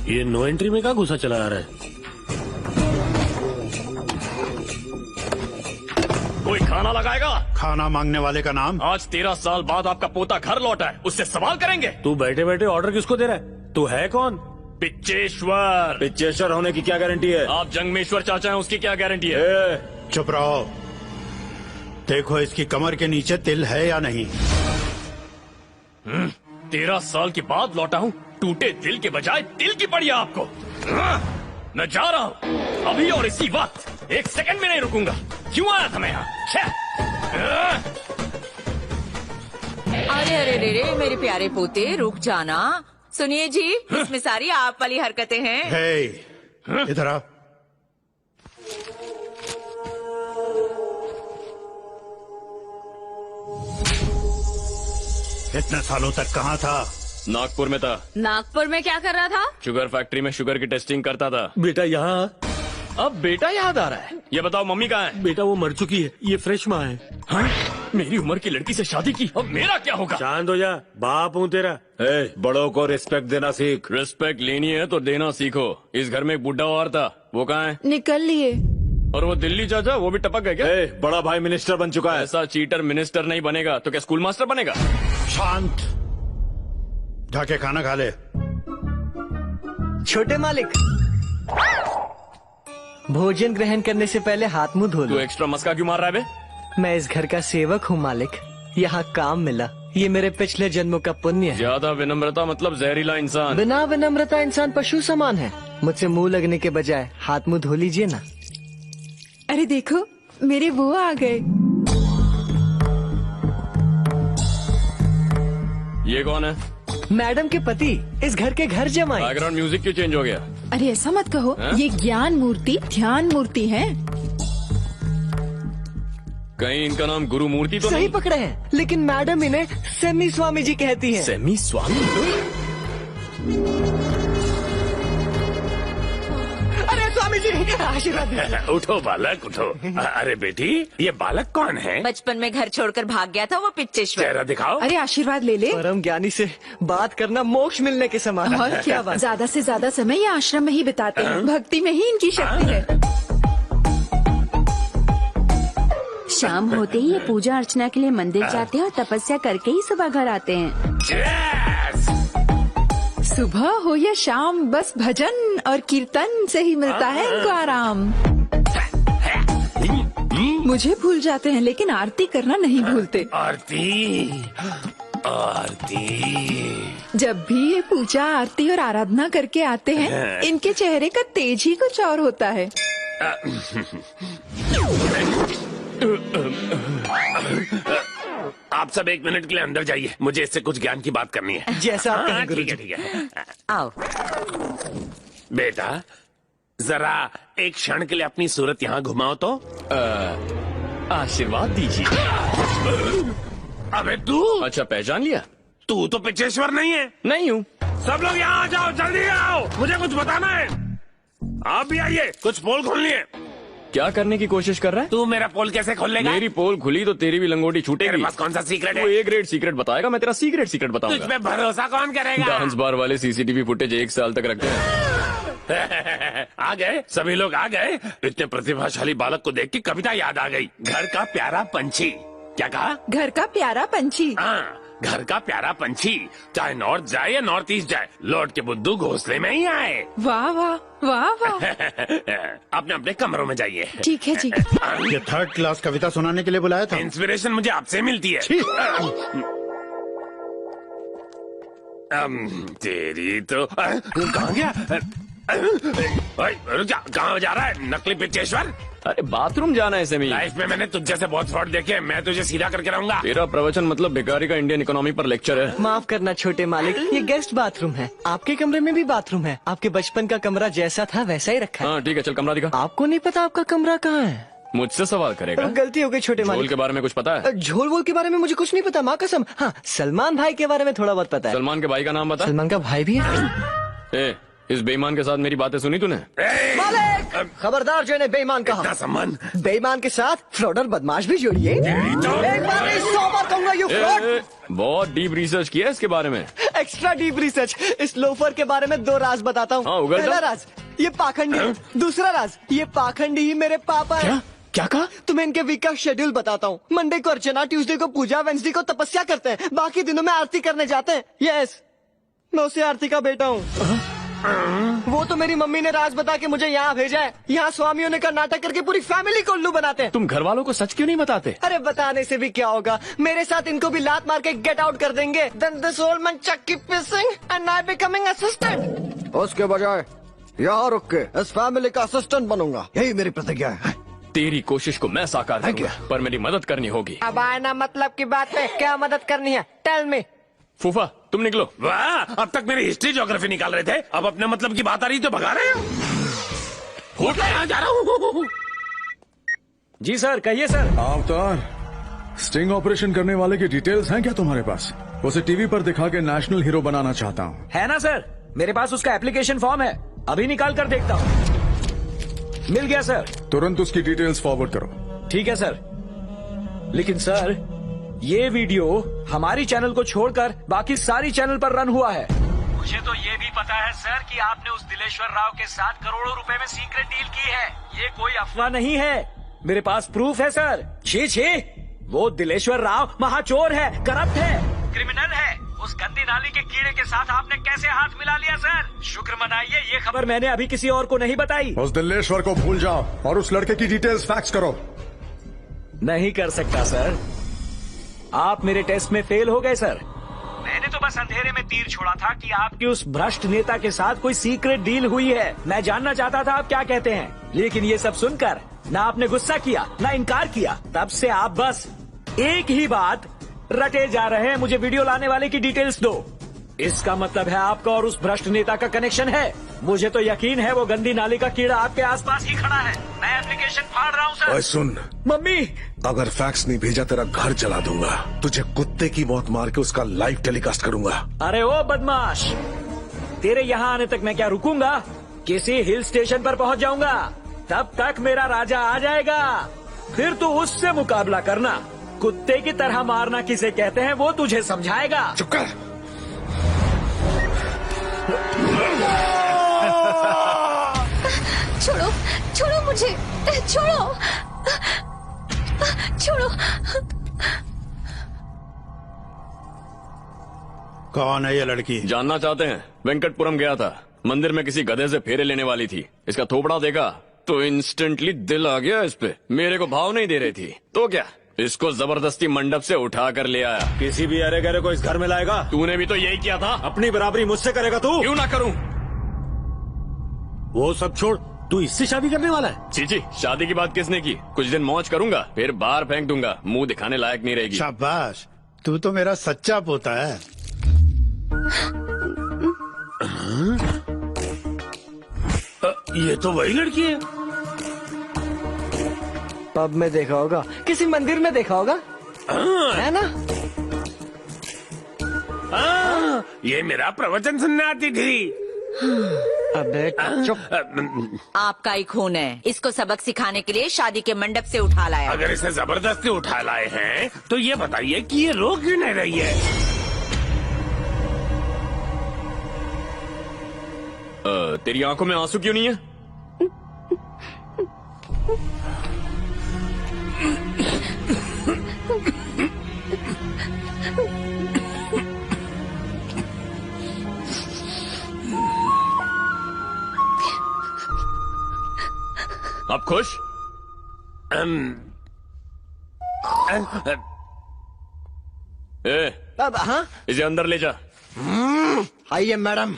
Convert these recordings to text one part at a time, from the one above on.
ये no entry में क्या घुसा चला आ रहा है? कोई खाना लगाएगा? खाना मांगने वाले का नाम? आज 13 साल बाद आपका पोता घर लौटा है, उससे सवाल करेंगे। तू बैठे बैठे ऑर्डर किसको दे रहा है? तू है कौन? पिच्चेश्वर। पिच्चेश्वर होने की क्या गारंटी है? आप जंगमेश्वर चाचा हैं, उसकी क्या गारंटी है? चुप रहो। देखो इसकी कमर के नीचे तिल है या नहीं। 13 साल के बाद लौटा हूँ, टूटे दिल के बजाय तिल की पड़ी है आपको। मैं जा रहा हूँ अभी और इसी वक्त, 1 सेकंड में नहीं रुकूंगा। क्यों आया था मैं यहाँ? अरे अरे रे रे मेरे प्यारे पोते, रुक जाना। सुनिए जी, इसमें सारी आप वाली हरकतें हैं। हे, इधर आ। इतने सालों तक कहाँ था? नागपुर में था। नागपुर में क्या कर रहा था? शुगर फैक्ट्री में शुगर की टेस्टिंग करता था। बेटा यहाँ। अब बेटा याद आ रहा है। ये बताओ मम्मी कहाँ है? बेटा वो मर चुकी है, ये फ्रेश माँ है। हाँ? मेरी उम्र की लड़की से शादी की, अब मेरा क्या होगा? शांत हो जा, बाप हूँ तेरा। बड़ों को रिस्पेक्ट देना सीख। रिस्पेक्ट लेनी है तो देना सीखो। इस घर में एक बुढ़ा और था, वो कहाँ है? निकल लिए। और वो दिल्ली चाचा, वो भी टपक गए क्या? बड़ा भाई मिनिस्टर बन चुका है। ऐसा चीटर मिनिस्टर नहीं बनेगा तो क्या स्कूल मास्टर बनेगा? शांत। जाके खाना खा ले। छोटे मालिक, भोजन ग्रहण करने से पहले हाथ मुंह धो तू लो। एक्स्ट्रा मस्का क्यों मार रहा है बे? मैं इस घर का सेवक हूँ मालिक, यहाँ काम मिला, ये मेरे पिछले जन्मों का पुण्य है। ज्यादा विनम्रता मतलब जहरीला इंसान। बिना विनम्रता इंसान पशु समान है। मुझसे मुंह लगने के बजाय हाथ मुंह धो लीजिए ना। अरे देखो, मेरे वो आ गए। ये कौन है? मैडम के पति, इस घर के घर जमाई। बैकग्राउंड म्यूजिक क्यों चेंज हो गया? अरे ऐसा मत कहो, हाँ? ये ज्ञान मूर्ति ध्यान मूर्ति है। कहीं इनका नाम गुरु मूर्ति तो सही नहीं? पकड़े हैं, लेकिन मैडम इन्हें सेमी स्वामी जी कहती है। सेमी स्वामी? अरे स्वामी जी आशीर्वाद दीजिए। उठो बालक उठो। अरे बेटी, ये बालक कौन है? बचपन में घर छोड़कर भाग गया था वो पिच्चेश्वर। चेहरा दिखाओ। अरे आशीर्वाद ले ले। परम ज्ञानी से बात करना मोक्ष मिलने के समान। और क्या बात, ज्यादा से ज्यादा समय ये आश्रम में ही बिताते हैं। भक्ति में ही इनकी शक्ति है। शाम होते ही ये पूजा अर्चना के लिए मंदिर जाते हैं और तपस्या करके ही सुबह घर आते हैं। सुबह हो या शाम, बस भजन और कीर्तन से ही मिलता है इनको आराम। मुझे भूल जाते हैं लेकिन आरती करना नहीं भूलते। आरती आरती। जब भी ये पूजा आरती और आराधना करके आते हैं, इनके चेहरे का तेज ही कुछ और होता है। आप सब 1 मिनट के लिए अंदर जाइए, मुझे इससे कुछ ज्ञान की बात करनी है। जैसा आप कहें गुरुजी। ठीक है। आओ। बेटा जरा एक क्षण के लिए अपनी सूरत यहाँ घुमाओ तो। आशीर्वाद दीजिए। अबे तू? अच्छा पहचान लिया? तू तो पिच्चेश्वर नहीं है। नहीं हूँ। सब लोग यहाँ आ जाओ, जल्दी आओ, मुझे कुछ बताना है। आप भी आइए, कुछ पोल खोलनी है। क्या करने की कोशिश कर रहा है? तू मेरा पोल कैसे खोल लेगा? मेरी पोल खुली तो तेरी भी लंगोटी तेरे छूटेगी। पास कौन सा सीक्रेट वो है? A ग्रेड सीक्रेट बताएगा, मैं तेरा सीक्रेट तुझ बताऊंगा। पे भरोसा कौन करेगा? डांस बार वाले सीसीटीवी फुटेज 1 साल तक रखते हैं। आ गए, सभी लोग आ गए। इतने प्रतिभाशाली बालक को देख के कविता याद आ गई। घर का प्यारा पंछी। क्या कहा? घर का प्यारा पंछी। हाँ, घर का प्यारा पंछी, चाहे नॉर्थ जाए या नॉर्थ ईस्ट जाए, लौट के बुद्धू घोंसले में ही आए। वाह वाह वाह वाह। अपने अपने कमरों में जाइए। ठीक है जी। ये 3rd क्लास कविता सुनाने के लिए बुलाया था। इंस्पिरेशन मुझे आपसे मिलती है। तेरी तो कहाँ गया? रुक जा, कहाँ जा रहा है नकली पिच्चेश्वर? अरे बाथरूम जाना है सेमी। लाइफ में मैंने तुझ जैसे बहुत फ्रॉड देखे, मैं तुझे सीधा करके रहूंगा। तेरा प्रवचन मतलब भिखारी का इंडियन इकोनॉमी पर लेक्चर है। माफ करना छोटे मालिक, ये गेस्ट बाथरूम है। आपके कमरे में भी बाथरूम है। आपके बचपन का कमरा जैसा था वैसा ही रखा है। हाँ ठीक है, चल कमरा दिखा। आपको नहीं पता आपका कमरा कहाँ है? मुझसे सवाल करेगा? गलती हो गई छोटे झोल मालिक। के बारे में कुछ पता है? झोल वोल के बारे में मुझे कुछ नहीं पता, माँ कसम। हाँ, सलमान भाई के बारे में थोड़ा बहुत पता है। सलमान के भाई का नाम बता। सलमान का भाई भी है। इस बेईमान के साथ मेरी बातें सुनी तूने? मालिक खबरदार जो इन्हें बेईमान कहा। इतना सम्मान? बेईमान के साथ फ्रॉड और बदमाश भी जोड़िए। एक बार नहीं 100 बार कहूंगा यू फ्रॉड। बहुत डीप रिसर्च किया है इसके बारे में। Extra deep research. इस लोफर के बारे में 2 राज बताता हूँ। हाँ, उगल पहला जाओ। राज, ये पाखंडी है। दूसरा राज, ये पाखंडी ही मेरे पापा है। क्या कहा? तुम्हें इनके वीक का शेड्यूल बताता हूँ। मंडे को अर्चना, ट्यूसडे को पूजा, वेंसडे को तपस्या करते हैं, बाकी दिनों में आरती करने जाते हैं। यस, मैं उसे आरती का बेटा हूँ। वो तो मेरी मम्मी ने राज बता के मुझे यहाँ भेजा है। यहाँ स्वामियों ने का नाटक करके पूरी फैमिली को उल्लू बनाते हैं। तुम घर वालों को सच क्यों नहीं बताते? अरे बताने से भी क्या होगा, मेरे साथ इनको भी लात मार के गेट आउट कर देंगे। Then this old man chuck keep pissing and I becoming assistant। उसके बजाय यहाँ रुक के इस फैमिली का असिस्टेंट बनूंगा, यही मेरी प्रतिज्ञा है। तेरी कोशिश को मैं साकार करूंगा, पर मेरी मदद करनी होगी। अब आए ना मतलब की बात पे, क्या मदद करनी है? Tell me. फूफा तुम निकलो। वाह, अब तक मेरी हिस्ट्री ज्योग्राफी निकाल रहे थे, अब अपने मतलब की बात आ रही तो भगा रहे हो। फूट यहाँ जा रहा हूँ। जी सर, कहिए सर। अवतार, स्टिंग ऑपरेशन करने वाले की डिटेल्स हैं क्या तुम्हारे पास? उसे टीवी पर दिखा के नेशनल हीरो बनाना चाहता हूँ। है ना सर, मेरे पास उसका एप्लीकेशन फॉर्म है, अभी निकाल कर देखता हूँ। मिल गया सर। तुरंत उसकी डिटेल्स फॉरवर्ड करो। ठीक है सर। लेकिन सर, ये वीडियो हमारी चैनल को छोड़कर बाकी सारी चैनल पर रन हुआ है। मुझे तो ये भी पता है सर कि आपने उस दिलेश्वर राव के साथ करोड़ों रुपए में सीक्रेट डील की है। ये कोई अफवाह नहीं है, मेरे पास प्रूफ है सर। छी छी, वो दिलेश्वर राव महाचोर है, करप्ट है, क्रिमिनल है। उस गंदी नाली के कीड़े के साथ आपने कैसे हाथ मिला लिया सर? शुक्र मनाइए, ये खबर मैंने अभी किसी और को नहीं बताई। उस दिलेश्वर को भूल जाओ और उस लड़के की डिटेल्स फैक्स करो। नहीं कर सकता सर, आप मेरे टेस्ट में फेल हो गए सर। मैंने तो बस अंधेरे में तीर छोड़ा था कि आपकी उस भ्रष्ट नेता के साथ कोई सीक्रेट डील हुई है। मैं जानना चाहता था आप क्या कहते हैं, लेकिन ये सब सुनकर ना आपने गुस्सा किया ना इनकार किया। तब से आप बस एक ही बात रटे जा रहे हैं, मुझे वीडियो लाने वाले की डिटेल्स दो। इसका मतलब है आपका और उस भ्रष्ट नेता का कनेक्शन है। मुझे तो यकीन है वो गंदी नाली का कीड़ा आपके आसपास ही खड़ा है। मैं एप्लीकेशन फाड़ रहा हूँ सर। ओए सुन, मम्मी, अगर फैक्स नहीं भेजा तेरा घर जला दूंगा। तुझे कुत्ते की मौत मार के उसका लाइव टेलीकास्ट करूंगा। अरे ओ बदमाश, तेरे यहाँ आने तक मैं क्या रुकूंगा? किसी हिल स्टेशन पर पहुँच जाऊंगा, तब तक मेरा राजा आ जाएगा। फिर तू उससे मुकाबला करना। कुत्ते की तरह मारना किसे कहते हैं वो तुझे समझाएगा। चुप कर। छोड़ो, छोड़ो मुझे, छोड़ो, छोड़ो। कौन है ये लड़की? जानना चाहते हैं? वेंकटपुरम गया था, मंदिर में किसी गधे से फेरे लेने वाली थी। इसका थोपड़ा देखा तो इंस्टेंटली दिल आ गया इस पे। मेरे को भाव नहीं दे रही थी तो क्या, इसको जबरदस्ती मंडप से उठा कर ले आया। किसी भी अरे गरे को इस घर में लाएगा? तूने भी तो यही किया था। अपनी बराबरी मुझसे करेगा तू? क्यों ना करूं? वो सब छोड़, तू इससे शादी करने वाला है? चीची, शादी की बात किसने की? कुछ दिन मौज करूंगा, फिर बाहर फेंक दूंगा, मुंह दिखाने लायक नहीं रहेगी। शाबाश, तू तो मेरा सच्चा पोता है। ये तो वही लड़की है। पब में देखा होगा, किसी मंदिर में देखा होगा, है ना? ये मेरा प्रवचन सुनने आती थी। अबे चुप। आपका ही खून है, इसको सबक सिखाने के लिए शादी के मंडप से उठा लाया। अगर इसे जबरदस्ती उठा लाए हैं तो ये बताइए कि ये रो क्यों नहीं रही है? तेरी आंखों में आंसू क्यों नहीं है? आप खुश? ए, अब हाँ, इसे अंदर ले जा। आइए मैडम।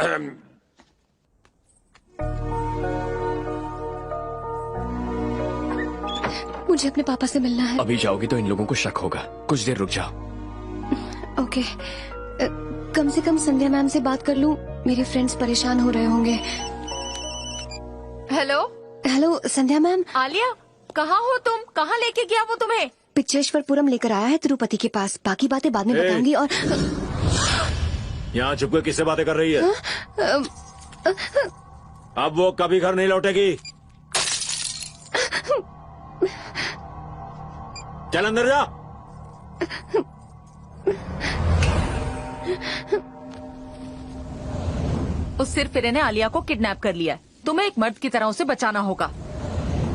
मुझे अपने पापा से मिलना है। अभी जाओगी तो इन लोगों को शक होगा, कुछ देर रुक जाओ। ओके, कम से कम संध्या मैम से बात कर लूं, मेरे फ्रेंड्स परेशान हो रहे होंगे। हेलो हेलो संध्या मैम। आलिया, कहाँ हो तुम? कहाँ लेके गया वो तुम्हें? पिच्चेश्वरपुरम लेकर आया है तिरुपति के पास, बाकी बातें बाद में बताऊंगी। और यहाँ छुपकर किससे बातें कर रही है? अब वो कभी घर नहीं लौटेगी। चल अंदर जा। उस सिरफिरे ने आलिया को किडनैप कर लिया है। तुम्हें एक मर्द की तरह उसे बचाना होगा।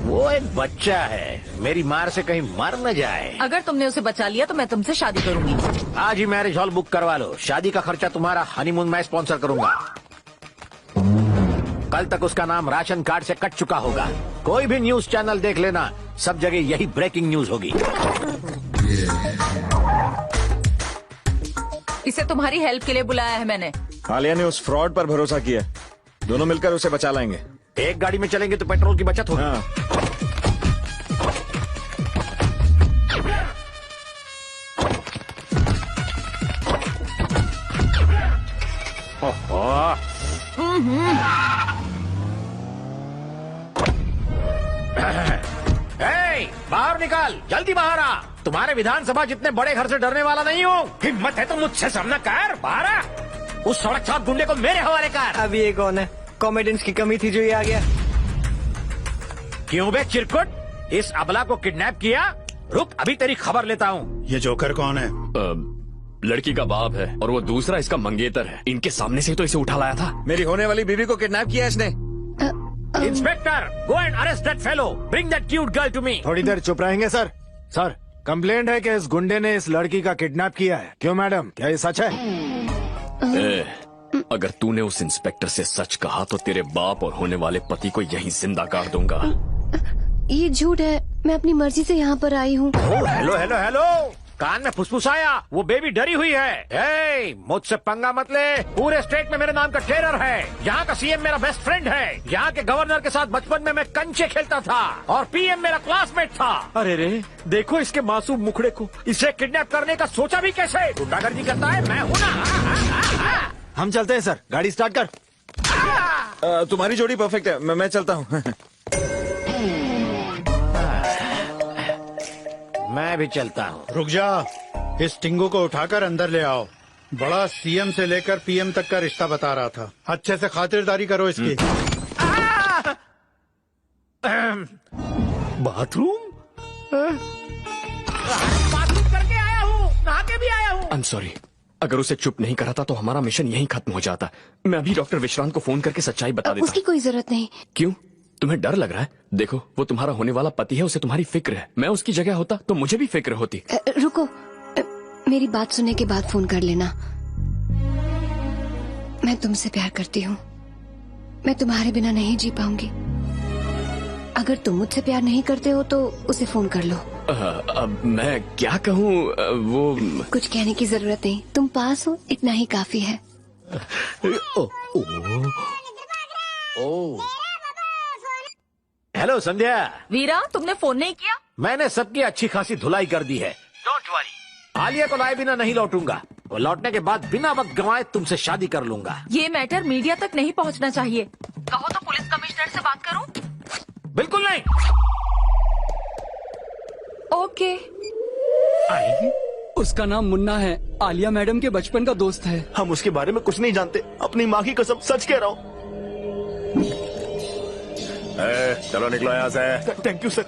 वो एक बच्चा है, मेरी मार से कहीं मर न जाए। अगर तुमने उसे बचा लिया तो मैं तुमसे शादी करूंगी। आज ही मैरिज हॉल बुक करवा लो। शादी का खर्चा तुम्हारा, हनीमून मैं स्पॉन्सर करूंगा। कल तक उसका नाम राशन कार्ड से कट चुका होगा। कोई भी न्यूज चैनल देख लेना, सब जगह यही ब्रेकिंग न्यूज होगी। इसे तुम्हारी हेल्प के लिए बुलाया है मैंने। आलिया ने उस फ्रॉड पर भरोसा किया। दोनों मिलकर उसे बचा लाएंगे। एक गाड़ी में चलेंगे तो पेट्रोल की बचत होगी। हाँ। बाहर निकाल, जल्दी बाहर आ। तुम्हारे विधानसभा जितने बड़े घर से डरने वाला नहीं हूँ। हिम्मत है तो मुझसे सामना कर। बाहर आ। उस सड़क छाप गुंडे को मेरे हवाले कर। अब ये कौन है? कॉमेडियंस की कमी थी जो ये आ गया। क्यों बे चिरकुट, इस अबला को किडनैप किया? रुक, अभी तेरी खबर लेता हूँ। ये जोकर कौन है? लड़की का बाप है और वो दूसरा इसका मंगेतर है। इनके सामने से तो इसे उठा लाया था। मेरी होने वाली बीवी को किडनैप किया इसने। Inspector, go and arrest that fellow. Bring that cute girl to me. थोड़ी देर चुप रहेंगे सर? सर, कंप्लेंट है कि इस गुंडे ने इस लड़की का किडनैप किया है। क्यों मैडम, क्या ये सच है? अगर तूने उस इंस्पेक्टर से सच कहा तो तेरे बाप और होने वाले पति को यहीं जिंदा कर दूंगा। ये झूठ है, मैं अपनी मर्जी से यहाँ पर आई हूँ। हेलो हेलो हेलो, कान में फुसफुसाया। वो बेबी डरी हुई है। मुझसे पंगा मत ले। पूरे स्टेट में मेरे नाम का टेरर है। यहाँ का सीएम मेरा बेस्ट फ्रेंड है। यहाँ के गवर्नर के साथ बचपन में मैं कंचे खेलता था और पीएम मेरा क्लासमेट था। अरे रे, देखो इसके मासूम मुखड़े को। इसे किडनैप करने का सोचा भी कैसे? गुंडागर्दी करता है, मैं हूँ ना। हम चलते हैं सर, गाड़ी स्टार्ट कर। तुम्हारी जोड़ी परफेक्ट है, मैं चलता हूँ। मैं भी चलता हूँ। रुक जा, इस टिंगू को उठाकर अंदर ले आओ। बड़ा सीएम से लेकर पीएम तक का रिश्ता बता रहा था। अच्छे से खातिरदारी करो इसकी। बाथरूम करके आया हूँ, नहा के भी आया हूँ। आई एम सॉरी, अगर उसे चुप नहीं कराता तो हमारा मिशन यहीं खत्म हो जाता। मैं अभी डॉक्टर विश्रांत को फोन करके सच्चाई बता देता। उसकी कोई जरूरत नहीं। क्यों, तुम्हें डर लग रहा है? देखो, वो तुम्हारा होने वाला पति है, उसे तुम्हारी फिक्र है। मैं उसकी जगह होता तो मुझे भी फिक्र होती। रुको, मेरी बात सुनने के बाद फोन कर लेना। मैं तुमसे प्यार करती हूँ। मैं तुम्हारे बिना नहीं जी पाऊंगी। अगर तुम मुझसे प्यार नहीं करते हो तो उसे फोन कर लो। अब मैं क्या कहूँ? वो कुछ कहने की जरूरत नहीं, तुम पास हो, इतना ही काफी है। हेलो संध्या। वीरा, तुमने फोन नहीं किया? मैंने सबकी अच्छी खासी धुलाई कर दी है। डोंट वरी, आलिया को लाए बिना नहीं लौटूंगा। वो लौटने के बाद बिना वक्त गंवाए तुमसे शादी कर लूंगा। ये मैटर मीडिया तक नहीं पहुंचना चाहिए। कहो तो पुलिस कमिश्नर से बात करूं? बिल्कुल नहीं। ओके। उसका नाम मुन्ना है, आलिया मैडम के बचपन का दोस्त है। हम उसके बारे में कुछ नहीं जानते, अपनी माँ की कसम सच कह रहा हूँ। चलो निकलो यहाँ से। Thank you sir.